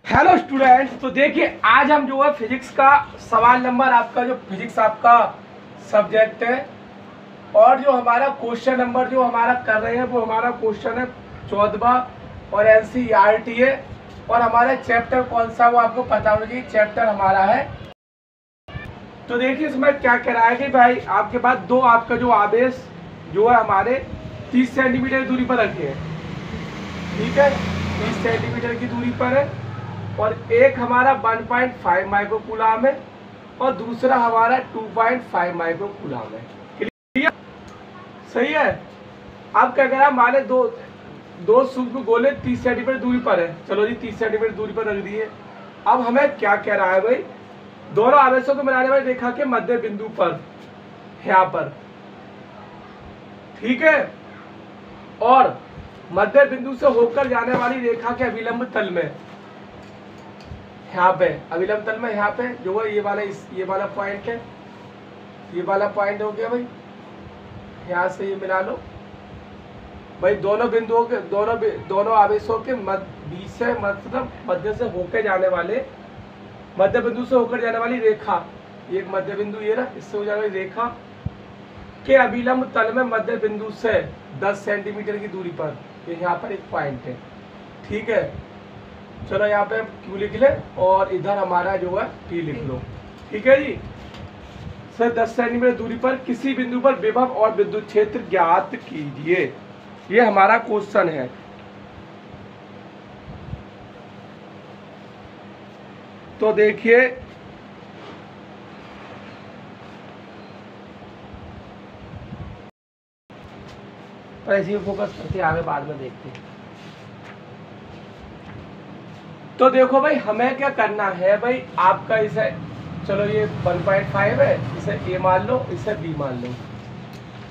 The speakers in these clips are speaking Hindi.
हेलो स्टूडेंट्स, तो देखिए आज हम जो है फिजिक्स का सवाल नंबर आपका जो फिजिक्स आपका सब्जेक्ट है और जो हमारा क्वेश्चन नंबर जो हमारा कर रहे हैं वो हमारा क्वेश्चन है 14वां और NCERT है। और हमारा चैप्टर कौन सा वो आपको पता होना चाहिए, चैप्टर हमारा है। तो देखिए इसमें क्या कह रहा है कि भाई आपके पास दो आपका जो आवेश जो है हमारे 30 सेंटीमीटर की दूरी पर रखे हैं, ठीक है, 30 सेंटीमीटर की दूरी पर है और एक हमारा 1.5 माइक्रोकूलम है और दूसरा हमारा 2.5 माइक्रोकूलम है। क्लियर, सही है। अब क्या करा, हमारे दो सूक्ष्म गोले 30 सेंटीमीटर दूरी पर है। चलो जी 30 सेंटीमीटर दूरी पर रख दिए। अब हमें क्या कह रहा है भाई, दोनों आवेशों को मिलाने वाली रेखा के मध्य बिंदु पर, यहाँ पर, ठीक है, और मध्य बिंदु से होकर जाने वाली रेखा के अभिलंब तल में, यहाँ पे अभिलंब तल में, यहाँ पे जो है ये वाला पॉइंट है, ये वाला पॉइंट हो गया भाई। यहाँ से ये मिला लो भाई, दोनों बिंदुओं के दोनों आवेशों के बीच से, मतलब मध्य से होकर जाने वाले, मध्य बिंदु से होकर जाने वाली रेखा, एक मध्य बिंदु ये रहा, इससे हो जाने वाली रेखा के अभिलंब तल में मध्य बिंदु से 10 सेंटीमीटर की दूरी पर, ये यहाँ पर एक पॉइंट है, ठीक है। चलो यहाँ पे Q लिख ले और इधर हमारा जो है T लिख लो, ठीक है जी। सर 10 सेंटीमीटर दूरी पर किसी बिंदु पर विभव और विद्युत क्षेत्र ज्ञात कीजिए, ये हमारा क्वेश्चन है। तो देखिए ऐसे फोकस करते आगे बाद में देखते हैं। तो देखो भाई हमें क्या करना है भाई, आपका इसे, चलो ये 1.5 है, इसे A मान लो, इसे B मान लो।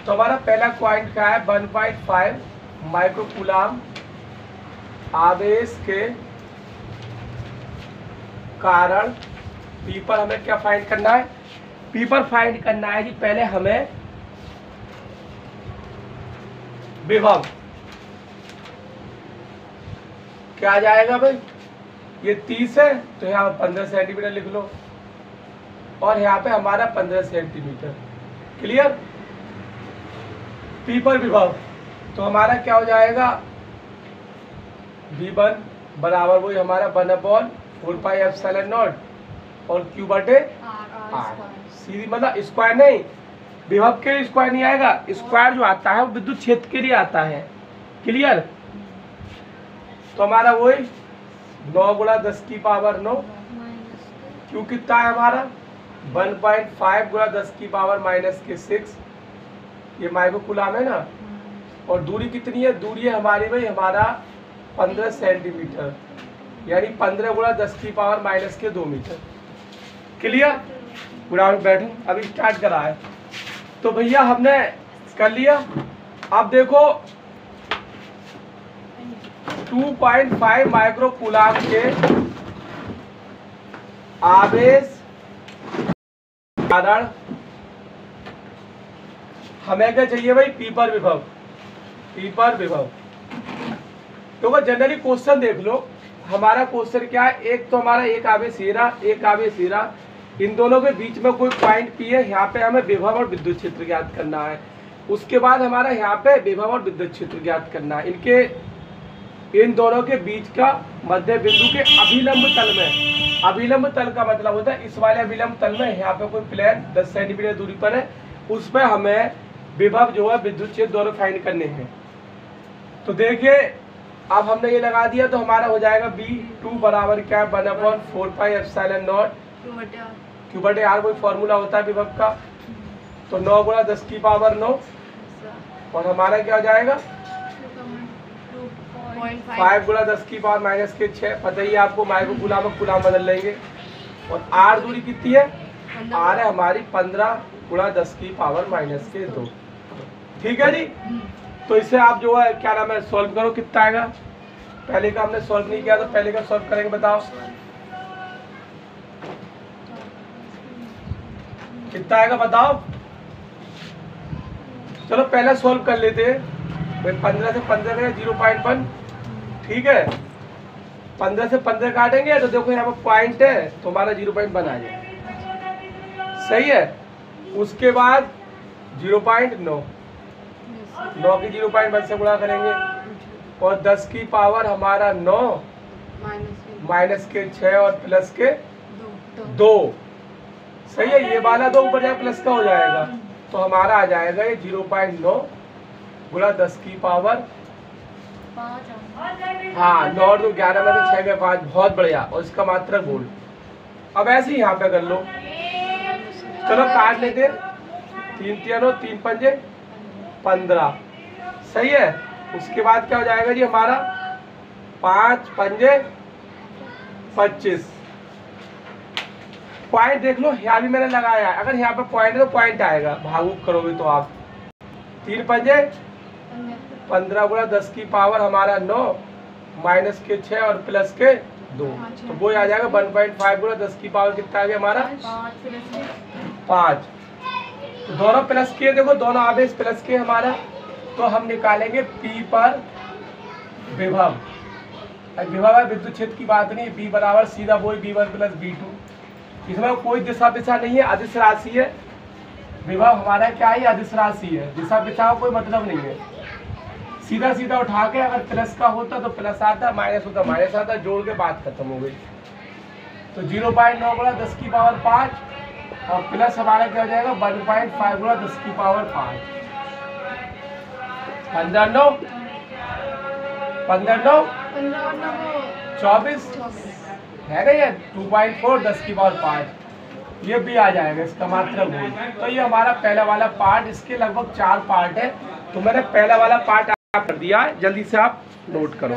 तो हमारा पहला पॉइंट क्या है, 1.5 माइक्रोकूलम आवेश के कारण P पर हमें क्या फाइंड करना है, P पर फाइंड करना है कि पहले हमें विभव क्या आ जाएगा भाई, ये 30 है तो यहाँ 15 सेंटीमीटर लिख लो और यहाँ पे हमारा 15 सेंटीमीटर। क्लियर। P पर विभव तो हमारा क्या हो जाएगा, V1 बराबर वही हमारा 1/4πε0 और Q बटे R, सीधी मतलब स्क्वायर नहीं, विभव के लिए स्क्वायर नहीं आएगा, स्क्वायर जो आता है वो विद्युत क्षेत्र के लिए आता है। क्लियर। तो हमारा वही 9 गुणा 10 की पावर 9, Q कितना है हमारा 1.5 गुणा 10 की पावर -6, ये माइक्रोकूलम है ना। और दूरी कितनी है, दूरी है हमारी भाई हमारा 15 सेंटीमीटर, यानी 15 गुणा 10 की पावर -2 मीटर। क्लियर। पूरा बैठो, अभी स्टार्ट करा है। तो भैया हमने कर लिया। अब देखो 2.5 माइक्रोकूलम के आवेश कारण हमें क्या चाहिए भाई, P पर विभव, P पर विभव। तो जनरली क्वेश्चन देख लो, हमारा क्वेश्चन क्या है, एक तो हमारा एक आवेश हीरा, एक आवेश हीरा, इन दोनों के बीच में कोई पॉइंट P है, यहाँ पे हमें विभव और विद्युत क्षेत्र ज्ञात करना है। उसके बाद हमारा यहाँ पे विभव और विद्युत क्षेत्र ज्ञात करना है, इन दोनों के बीच का मध्य बिंदु के अभिलंब तल में, अभिलंब तल का मतलब होता है इस वाले अभिलंब तल में, यहाँ पे कोई प्लेन 10 सेंटीमीटर दूरी पर है, उसमें हमें विभव जो है विद्युत क्षेत्र दोनों फाइंड करने हैं। तो देखिए अब हमने ये लगा दिया तो हमारा हो जाएगा B2 बराबर क्या है 1/4πε0 Q बटे R, कोई फॉर्मूला होता है विभव का। तो 9 गुणा 10 की पावर 9 और हमारा क्या हो जाएगा 5 गुणा 10 की पावर -6, पता ही आपको माइक्रोकूलम में कूलम बदल लेंगे। और R दूरी कितनी है, R है हमारी 15 गुणा 10 की पावर -2। ठीक है जी। तो इसे आप जो है क्या नाम है सॉल्व करो, कितना आएगा। पहले का हमने सॉल्व नहीं किया तो पहले का सॉल्व करेंगे, बताओ कितना आएगा बताओ। चलो पहले सॉल्व कर लेते हैं। 15 से 15 का 0.1, ठीक है। 15 से 15 काटेंगे तो देखो यहाँ पर पॉइंट है तो हमारा 0.1 आ जाएगा, सही है। उसके बाद 0.9, 9 की 0.1 से गुणा करेंगे और 10 की पावर हमारा 9 माइनस के 6 और प्लस के 2, सही है। ये वाला 2 ऊपर जाए प्लस का हो जाएगा तो हमारा आ जाएगा ये 0.9 गुणा 10 की पावर 5। हाँ 9 और 2 11 में 6 के 5, बहुत बढ़िया। और इसका मात्रक बोल, अब ऐसे ही यहाँ पे कर लो, चलो काट लेते, 3 3 9 3 पंजे 15, सही है। उसके बाद क्या हो जाएगा जी हमारा 5 पंजे 25। पॉइंट देख लो, यहाँ भी मैंने लगाया है, अगर यहाँ पे पॉइंट है तो पॉइंट आएगा, भागू करोगे तो आप 3 पंजे 15 गुणा 10 की पावर हमारा 9 माइनस के 6 और प्लस के 2, तो वो आ जाएगा 1.5 गुणा 10 की पावर कितना आ गया हमारा 5। तो दोनों प्लस के, देखो दोनों आवेश प्लस के हमारा, तो हम निकालेंगे P पर विभव। विभव है, विद्युत क्षेत्र की बात नहीं, P बराबर सीधा वही V1 प्लस V2, इसमें कोई दिशा पिछा नहीं है, अदिश राशि है। विभव हमारा क्या है, अदिश राशि है, दिशा पिछा का कोई मतलब नहीं है। सीधा सीधा उठा के अगर प्लस का होता तो प्लस आता, माइनस होता माइनस आता, जोड़ के बात खत्म हो गई। तो 0.9 गुणा 10 की पावर 5 और प्लस हमारा क्या हो जाएगा 1.5 गुणा 10 की पावर 5। 15 9 24 है ना, ये 2.4 10 की पावर 5, ये भी आ जाएगा इसका मात्रक बोल। तो ये हमारा पहला वाला पार्ट, इसके लगभग 4 पार्ट है, तो मैंने पहला वाला पार्ट कर दिया है, जल्दी से आप नोट करो।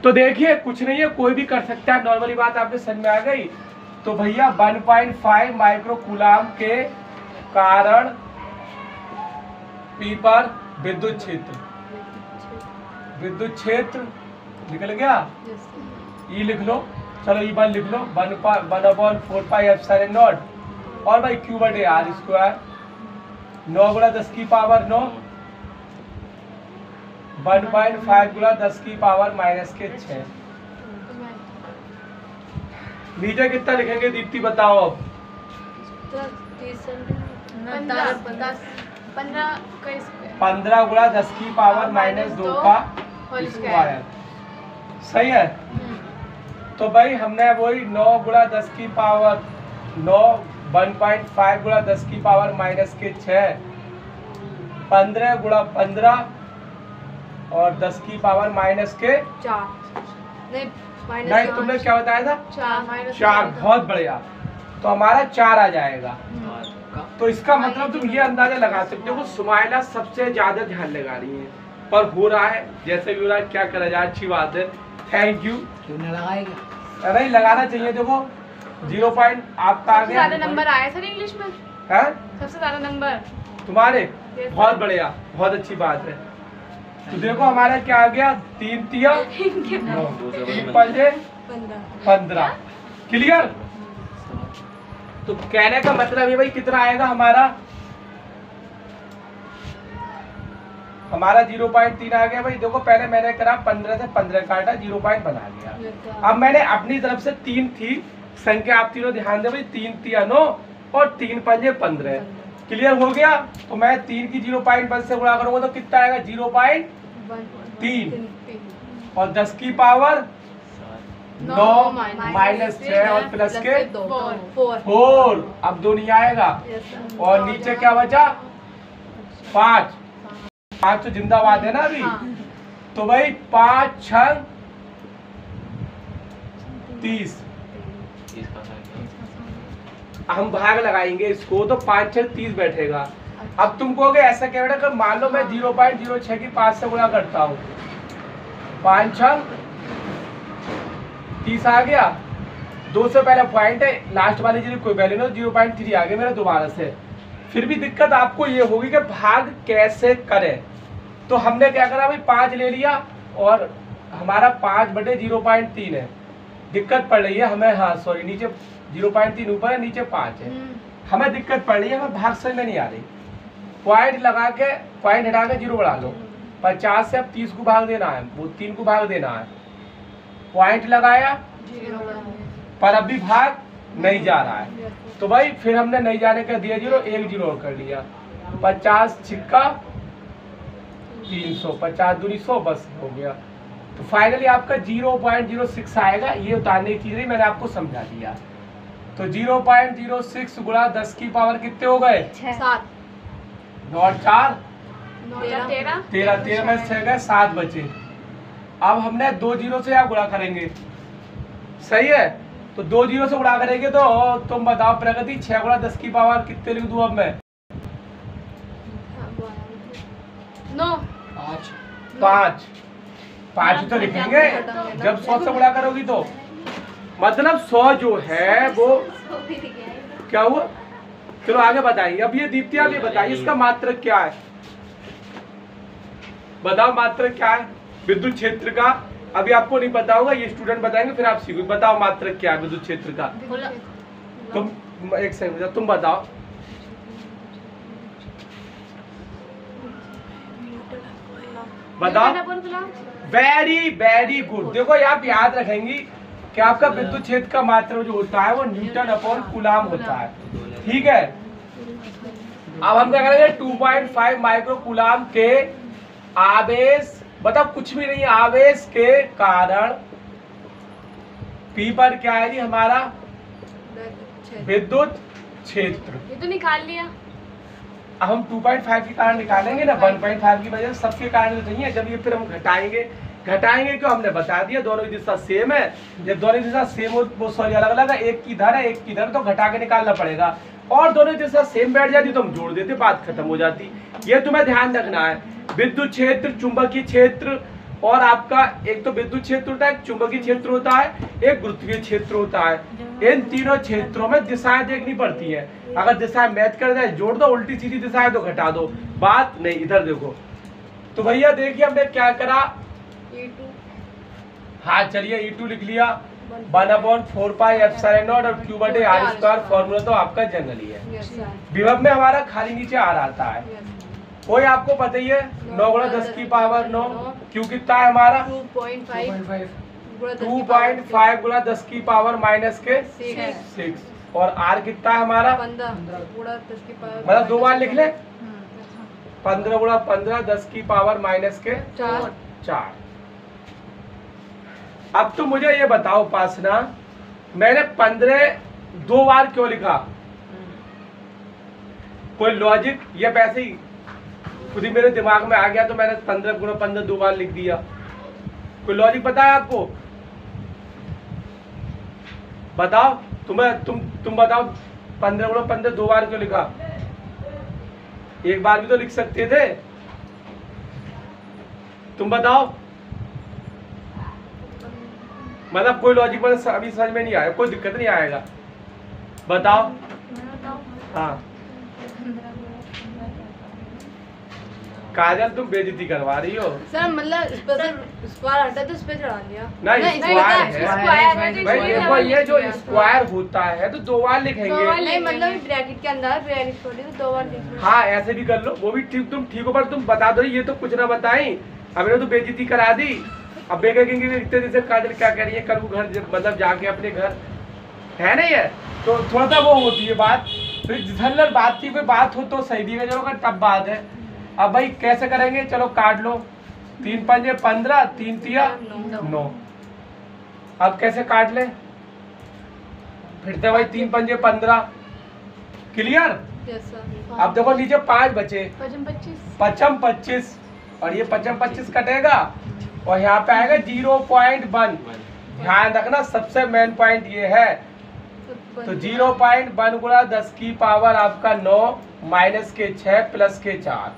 तो देखिए कुछ नहीं है, कोई भी कर सकता है, नॉर्मली बात आपके समझ में आ गई। तो भैया 1.5 माइक्रो कूलाम के कारण P पर विद्युत क्षेत्र, विद्युत क्षेत्र निकल गया, ई लिख लो, चलो E1 लिख लो, 1/4πε0 और भाई Q/r², 9 गुणा 10 की पावर 9, 1.5 गुणा 10 की पावर माइनस के 6। नीचे कितना लिखेंगे दीप्ति बताओ अब? 15 गुणा 10 की पावर माइनस 2 का स्क्वायर, सही है। तो भाई हमने वही 9 गुणा 10 की पावर 9, 1.5 गुणा 10 की पावर माइनस के 6, 15 गुणा 15 और 10 की पावर माइनस के 4। नहीं तुमने क्या बताया था 4, बहुत बढ़िया। तो हमारा 4 आ जाएगा। तो इसका मतलब तुम ये अंदाजा लगा सकते हो, सुमाइला सबसे ज्यादा ध्यान लगा रही है, पर हो रहा है जैसे भी हो रहा है, क्या करा जाए, अच्छी बात है, थैंक यू। क्यों नहीं लगाएगा? नहीं लगाना चाहिए। देखो 0 पॉइंट आपका आ गया, ज्यादा नंबर आया सर इंग्लिश में, है सबसे ज्यादा नंबर तुम्हारे, बहुत बढ़िया, बहुत अच्छी बात है। तो देखो हमारा क्या आ गया, 3 तिया 3 पंजे 15, क्लियर। तो कहने का मतलब है भाई कितना आएगा हमारा 0.3 आ गया। भाई देखो पहले मैंने करा 15 से 15 काटा, 0 बना लिया। अब मैंने अपनी तरफ से 3 थी संख्या, आप तीनों ध्यान दे भाई, 3 तिया 9 और 3 पंजे 15, क्लियर हो गया। तो मैं 3 की 0.1 से गुणा करूंगा तो कितना आएगा 0.3 और 10 की पावर 9 माइनस 6 और प्लस के 4, अब 2 नहीं आएगा। और नीचे क्या बचा 5 तो जिंदाबाद है ना अभी। तो भाई 5 6 30, हम भाग लगाएंगे इसको तो 5 6 30 बैठेगा। अब तुम कहोगे ऐसा क्या बेटा, मान लो मैं 0.06 की 5 से गुणा करता हूँ, 5 6 30 आ गया। 2 से पहले पॉइंट है, लास्ट वाली चीज कोई वैल्यू नहीं, 0.3 आ गया मेरा दोबारा से। फिर भी दिक्कत आपको ये होगी कि भाग कैसे करें। तो हमने क्या करा भाई 5 ले लिया और हमारा 5/0.3 है, दिक्कत पड़ रही है हमें, हाँ सॉरी नीचे 0.3 ऊपर है नीचे 5 है, हमें दिक्कत पड़ रही है, हमें भाग समझ में नहीं आ रही। पॉइंट लगा के, पॉइंट हटा के 0 बढ़ा लो, 50 से अब 30 को भाग देना है, वो 3 को भाग देना है, पॉइंट लगाया, जीरो पर अभी भाग नहीं जा रहा है, तो भाई फिर हमने नहीं जाने का दिया 0, एक 0 और कर लिया। 50 छिक्का 300, 50 दूनी 100, बस हो गया। तो फाइनली आपका 0.06 आएगा। ये उतारने की चीज मैंने आपको समझा दिया। तो 0.06 गुणा 10 की पावर कितने हो गए? 7 9 और 4 13 13 में 6 गए, 7 बचे। अब हमने 2 0 से आप गुणा करेंगे, सही है? तो 2 0 से गुणा करेंगे तो तुम बताओ प्रगति, 6 गुणा 10 की पावर कितने लिख दूं अब मैं? 9 5 5 तो लिखेंगे जब 100 से गुणा करोगी तो। मतलब 100 जो है वो क्या हुआ? चलो आगे बताइए। अब ये दीप्ति आप ये बताइए इसका मात्रक क्या है? बताओ मात्रक क्या है विद्युत क्षेत्र का? अभी आपको नहीं पता होगा, ये स्टूडेंट बताएंगे फिर आप सीखोगे। बताओ मात्रक क्या है विद्युत क्षेत्र का? तुम एक सेकंड तुम बताओ। बताओ। Very good. देखो आप याद रखेंगी कि आपका विद्युत क्षेत्र का मात्रक जो होता है वो न्यूटन अपॉन कूलाम होता है, ठीक है? अब हम क्या करेंगे? 2.5 माइक्रो कूलाम के आवेश, बताओ कुछ भी नहीं, आवेश के कारण P पर क्या है जी हमारा विद्युत क्षेत्र। ये तो निकाल लिया। अब हम 2.5 के कारण निकालेंगे ना, 1.5 की वजह से सबके कारण तो नहीं है। जब ये फिर हम घटाएंगे क्यों? हमने बता दिया दोनों की दिशा सेम है। जब दोनों की दिशा सेम हो, वो सॉरी अलग अलग है, एक की इधर है एक की इधर, तो घटा के निकालना पड़ेगा। और दोनों की दिशा सेम बैठ जाती तो हम जोड़ देते, बात खत्म हो जाती। ये तुम्हें ध्यान रखना है। विद्युत क्षेत्र, चुंबकीय क्षेत्र और आपका एक तो विद्युत क्षेत्र होता है, एक चुंबकीय क्षेत्र होता है, एक गुरुत्वीय क्षेत्र होता है। इन तीनों क्षेत्रों में दिशाएं देखनी पड़ती है। अगर दिशाएं मैच कर जाए जोड़ दो, उल्टी सीधी दिशाएं तो घटा दो, बात नहीं। इधर देखो तो भैया देखिए हमने क्या करा। हाँ चलिए E2 लिख लिया 1/4 पाई एप्सिलॉन नॉट और Q बटे R स्क्वायर। फॉर्मूला तो आपका जनरल ही है। विभव में हमारा खाली नीचे R आता है, कोई आपको पता ही है। 9 गुणा 10 की पावर 9। Q कितना है हमारा? 2.5 2.5 गुणा 10 की पावर माइनस के 6। और R कितना है हमारा? 15 गुणा 10 की पावर मतलब 2 बार लिख ले। 15 गुणा 15 10 की पावर माइनस के 4। अब तो मुझे ये बताओ उपासना, मैंने 15 2 बार क्यों लिखा? कोई लॉजिक या वैसे ही खुद ही मेरे दिमाग में आ गया तो मैंने 15 गुणा 15 2 बार लिख दिया? कोई लॉजिक पता है आपको? बताओ। तुम बताओ 15 गुणा 15 2 बार क्यों लिखा? एक बार भी तो लिख सकते थे। तुम बताओ। मतलब कोई लॉजिक मतलब अभी समझ में नहीं आया, कोई दिक्कत नहीं आएगा। बताओ। हाँ काजल तुम बेइज्जती करवा रही हो। सर मतलब स्क्वायर हटा तो इस पे चढ़ा लिया। नहीं स्क्वायर है भाई। देखो ये जो स्क्वायर होता है तो 2 बार लिखेंगे। नहीं मतलब ब्रैकेट के अंदर ब्रैकेट छोड़ी तो 2 बार लिख। हाँ ऐसे भी कर लो, वो भी ठीक। तुम ठीक हो पर तुम बता दो, ये तो कुछ ना बताई, हमने तो बेइज्जती करा दी। अब बेकेंगे इतने दिन से काजल क्या कह रही है, कल वो घर मतलब जाके अपने घर है नहीं है तो थोड़ा सा वो होती है बात। फिर झल्लर बात की कोई बात हो तो सही भी है, चलो तब बात है। अब भाई कैसे करेंगे? चलो काट लो। 3 पंजे 15, 3 तिया 9। अब कैसे काट ले? फिर से भाई 3 पंजे 15। क्लियर? अब देखो नीचे 5 बचे, 55 25 और ये 55 25 कटेगा और यहाँ पे आएगा 0.1। ध्यान रखना सबसे मेन पॉइंट ये है। तो 0.1 गुणा 10 की पावर आपका 9 माइनस के 6 प्लस के 4।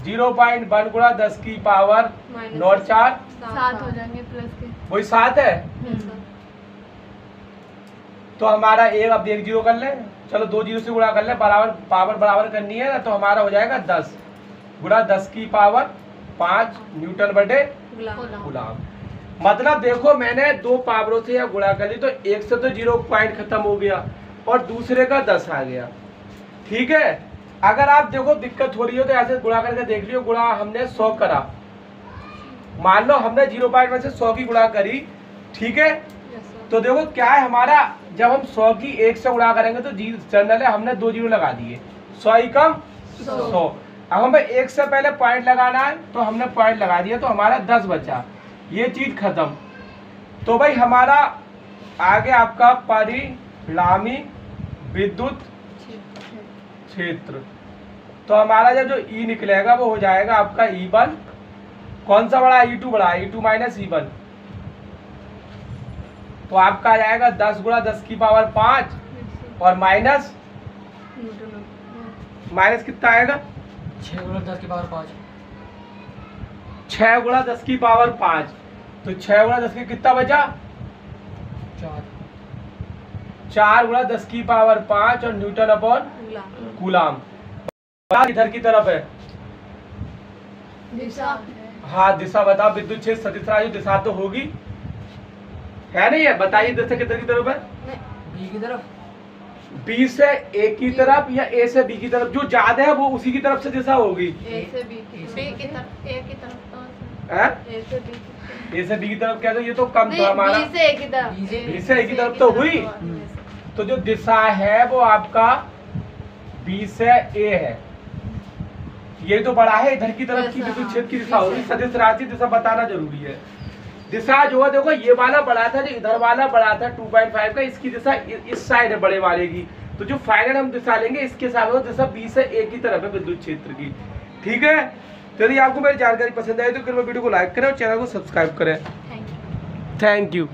0.1 गुणा 10 की पावर 9 और 4 7 हो जाएंगे प्लस के। वही 7 है। तो हमारा एक अब 1 0 कर ले, चलो 2 0 से गुणा कर ले, बराबर पावर बराबर करनी है ना, तो हमारा हो जाएगा 10 गुणा 10 की पावर 5 न्यूटन बटे कूलम। मतलब देखो मैंने 2 पावरों से या गुणा कर ली तो एक से तो 0 पॉइंट खत्म हो गया और दूसरे का 10 आ गया। ठीक है, अगर आप देखो दिक्कत हो रही हो तो ऐसे गुणा करके देख लियो। गुणा हमने 100 करा, मान लो हमने 0.1 से 100 की गुणा करी ठीक है। Yes sir. तो देखो क्या है हमारा, जब हम 100 की 1 से गुणा करेंगे तो जनरल है, हमने 2 जीरो लगा दिए, 100 ही कम 100। अब हमें 1 से पहले पॉइंट लगाना है तो हमने पॉइंट लगा दिया, तो हमारा 10 बचा, ये चीज खत्म। तो भाई हमारा आगे आपका परिणामी विद्युत क्षेत्र, तो हमारा जब जो ई निकलेगा वो हो जाएगा आपका E1, कौन सा बड़ा, E2 बड़ा, E2 माइनस E1, तो आपका आ जाएगा 10 गुणा 10 की पावर 5 और माइनस कितना आएगा, 6 गुणा 10 की पावर 5। 6 गुणा 10 की पावर 5, तो 6 गुणा 10 की कितना बचा, 4 गुणा 10 की पावर 5 और न्यूटन अपॉन कूलाम। इधर की तरफ है, दिशा हाँ दिशा बता, विद्युत क्षेत्र सदिश राशि दिशा तो होगी, है नहीं है, बताइए दिशा किधर की तरफ है, बी की तरफ, बी से ए की तरफ या ए से बी की तरफ, जो ज्यादा है वो उसी की तरफ से दिशा होगी, ए से बी बी की तरफ, ए की तरफ तो है? ए से बी की ए से बी की तरफ क्या, तो ये तो कम नहीं, था हमारा, बी से ए की तरफ, बी से ए की तरफ तो हुई, तो जो दिशा है वो आपका बी से ए है, ये तो बड़ा है, इधर की तरफ की विद्युत क्षेत्र की दिशा होगी, सदिश राशि दिशा बताना जरूरी है। दिशा जो है देखो, ये वाला बड़ा था, जो इधर वाला बड़ा था 2.5 का, इसकी दिशा इस साइड है बड़े वाले की, तो जो फाइनल हम दिशा लेंगे इसके साथ वो दिशा बी से ए की तरफ है विद्युत क्षेत्र की, ठीक है। तो यदि आपको मेरी जानकारी पसंद आई तो कृपया वीडियो को लाइक करें और चैनल को सब्सक्राइब करें। Thank you. Thank you.